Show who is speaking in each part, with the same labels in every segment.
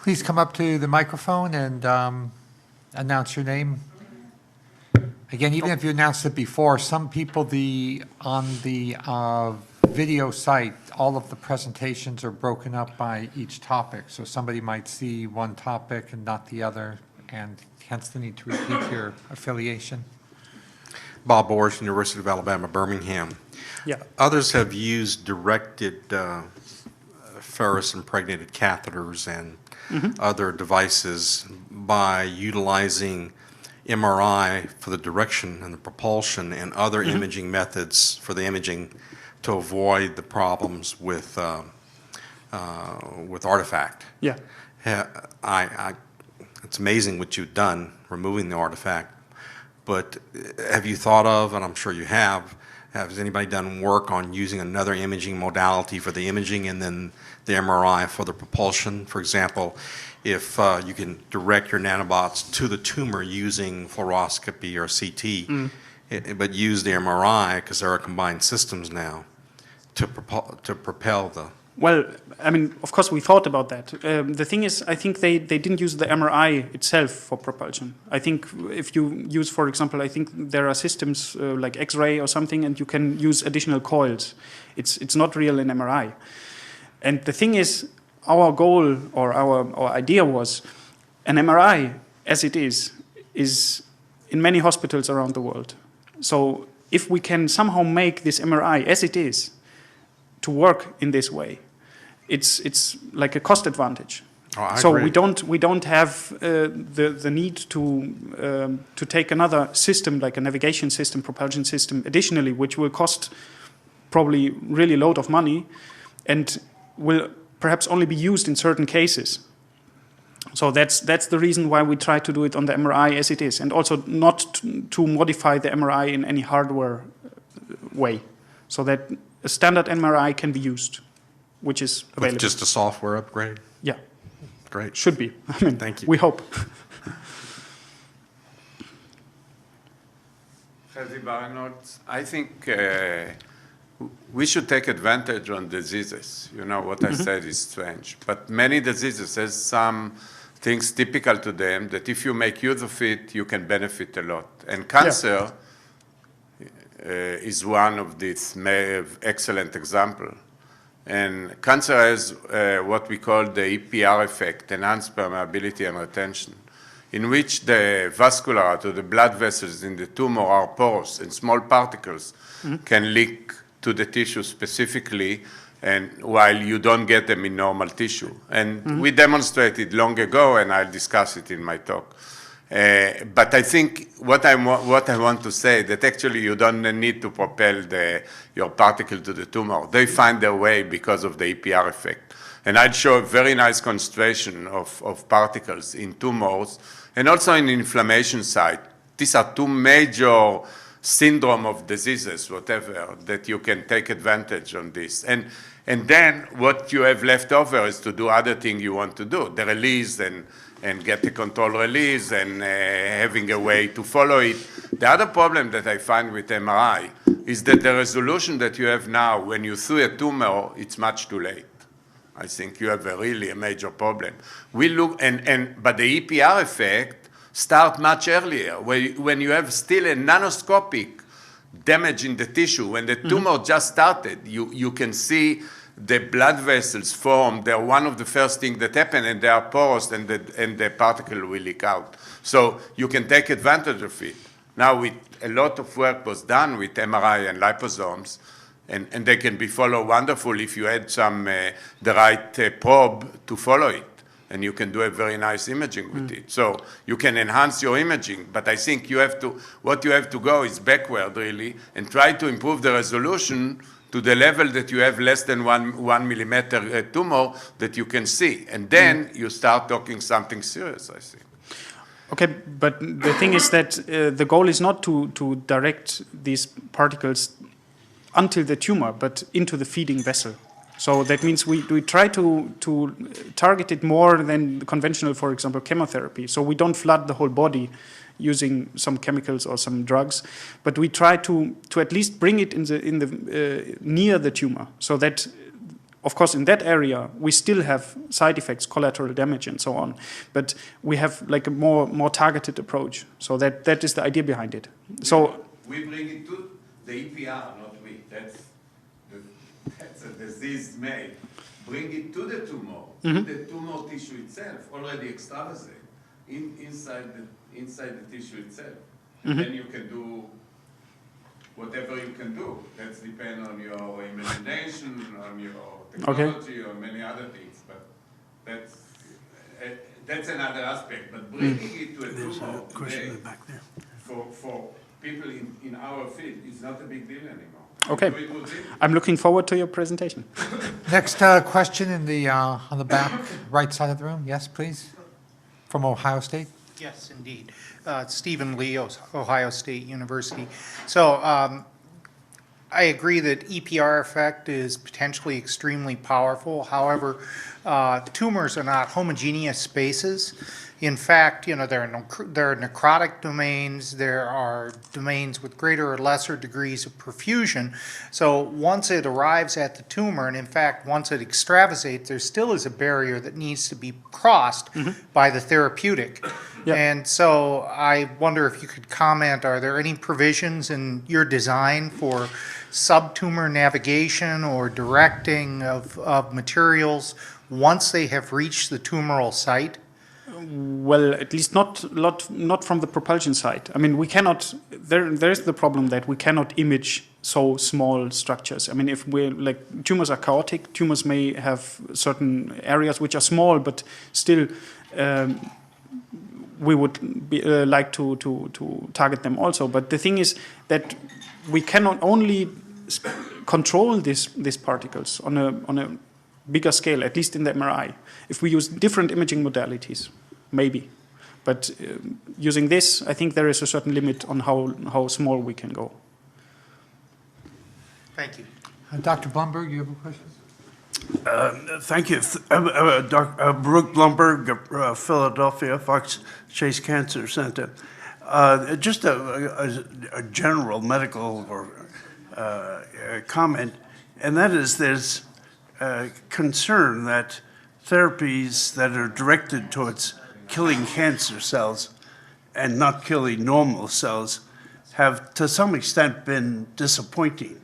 Speaker 1: please come up to the microphone and announce your name. Again, even if you announced it before, some people on the video site, all of the presentations are broken up by each topic. So somebody might see one topic and not the other, and hence the need to repeat your affiliation.
Speaker 2: Bob Borsch, University of Alabama, Birmingham.
Speaker 3: Yeah.
Speaker 2: Others have used directed ferrous impregnated catheters and other devices by utilizing MRI for the direction and the propulsion and other imaging methods for the imaging to avoid the problems with artifact.
Speaker 3: Yeah.
Speaker 2: It's amazing what you've done, removing the artifact. But have you thought of, and I'm sure you have anybody done work on using another imaging modality for the imaging and then the MRI for the propulsion? For example, if you can direct your nanobots to the tumor using fluoroscopy or CT, but use the MRI, because there are combined systems now, to propel the...
Speaker 3: Well, I mean, of course, we thought about that. The thing is, I think they didn't use the MRI itself for propulsion. I think if you use, for example, I think there are systems like X-ray or something, and you can use additional coils. It's not real in MRI. And the thing is, our goal or our idea was an MRI, as it is in many hospitals around the world. So if we can somehow make this MRI, as it is, to work in this way, it's like a cost advantage.
Speaker 2: Oh,
Speaker 3: so
Speaker 2: agree.
Speaker 3: we don't have the need to take another system like a navigation system, propulsion system additionally, which will cost probably really a lot of money and will perhaps only be used in certain cases. So that's the reason why we try to do it on the MRI as it is, and also not to modify the MRI in any hardware way, so that a standard MRI can be used, which is available.
Speaker 2: With just a software upgrade?
Speaker 3: Yeah.
Speaker 2: Great.
Speaker 3: Should be. I mean,
Speaker 2: thank you.
Speaker 3: We hope.
Speaker 4: I think we should take advantage on diseases. You know, what I said is strange. But many diseases have some things typical to them that if you make use of it, you can benefit a lot. And cancer is one of these excellent example. And cancer has what we call the EPR effect, enhanced permeability and retention, in which the vascular, to the blood vessels in the tumor are porous, and small particles can leak to the tissue specifically, and while you don't get them in normal tissue. And we demonstrated long ago, and I'll discuss it in my talk. But I think what I want to say, that actually you don't need to propel your particle to the tumor. They find their way because of the EPR effect. And I'd show a very nice concentration of particles in tumors and also in inflammation site. These are two major syndrome of diseases, whatever, that you can take advantage on this. And then what you have left over is to do other things you want to do, the release and get the control release and having a way to follow it. The other problem that I find with MRI is that the resolution that you have now, when you see a tumor, it's much too late. I think you have really a major problem. We look, but the EPR effect starts much earlier, when you have still a nanoscopic damage in the tissue. When the tumor just started, you can see the blood vessels form. They're one of the first things that happen, and they are porous, and the particle will leak out. So you can take advantage of it. Now, a lot of work was done with MRI and liposomes, and they can be followed wonderful if you had the right probe to follow it. And you can do a very nice imaging with it. So you can enhance your imaging, but I think what you have to go is backward, really, and try to improve the resolution to the level that you have less than 1 millimeter tumor that you can see. And then you start talking something serious, I think.
Speaker 3: Okay, but the thing is that the goal is not to direct these particles until the tumor, but into the feeding vessel. So that means we try to target it more than conventional, for example, chemotherapy. So we don't flood the whole body using some chemicals or some drugs, but we try to at least bring it in the near the tumor, so that of course, in that area, we still have side effects, collateral damage, and so on. But we have like a more targeted approach. So that is the idea behind it. So
Speaker 4: we bring it to the EPR, not we. That's a disease made. Bring it to the tumor, to the tumor tissue itself, already extravasate inside the tissue itself. And then you can do whatever you can do. That's depend on your immunization, on your technology, on many other things. But that's another aspect. But bringing it to a tumor today, for people in our field, is not a big deal anymore.
Speaker 3: okay, I'm looking forward to your presentation.
Speaker 1: Next question in the, on the back, right side of the room. Yes, please. From Ohio State.
Speaker 5: Yes, indeed. Stephen Lee, Ohio State University. So I agree that EPR effect is potentially extremely powerful. However, tumors are not homogeneous spaces. In fact, you know, there are necrotic domains, there are domains with greater or lesser degrees of perfusion. So once it arrives at the tumor, and in fact, once it extravasates, there still is a barrier that needs to be crossed by the therapeutic.
Speaker 3: Yep.
Speaker 5: And so I wonder if you could comment, are there any provisions in your design for subtumor navigation or directing of materials once they have reached the tumoral site?
Speaker 3: Well, at least not from the propulsion side. I mean, we cannot. There is the problem that we cannot image so small structures. I mean, if we like tumors are chaotic, tumors may have certain areas which are small, but still, we would be, like to target them also. But the thing is that we cannot only control these particles on a bigger scale, at least in the MRI. If we use different imaging modalities, maybe. But using this, I think there is a certain limit on how small we can go.
Speaker 5: Thank you.
Speaker 1: Dr. Blumberg, you have a question?
Speaker 6: Thank you. Dr. Baruch Blumberg, Philadelphia, Fox Chase Cancer Center. Just a general medical comment, and that is there's concern that therapies that are directed towards killing cancer cells and not killing normal cells have to some extent been disappointing.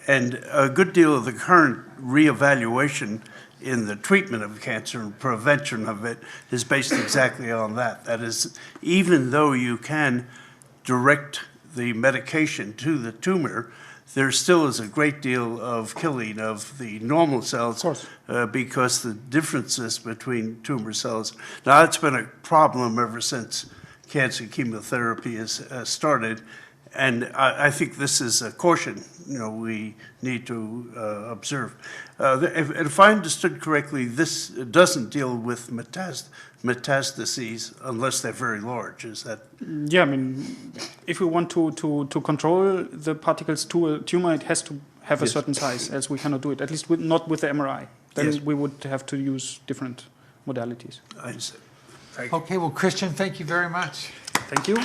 Speaker 6: And a good deal of the current reevaluation in the treatment of cancer and prevention of it is based exactly on that. That is, even though you can direct the medication to the tumor, there still is a great deal of killing of the normal cells because the differences between tumor cells. Now, that's been a problem ever since cancer chemotherapy has started, and I think this is a caution, you know, we need to observe. If I understood correctly, this doesn't deal with metastases unless they're very large. Is that?
Speaker 3: Yeah, I mean, if we want to control the particles to a tumor, it has to have a certain size, else we cannot do it, at least not with the MRI. Then we would have to use different modalities.
Speaker 6: I see.
Speaker 1: Okay, well, Christian, thank you very much.
Speaker 3: Thank you.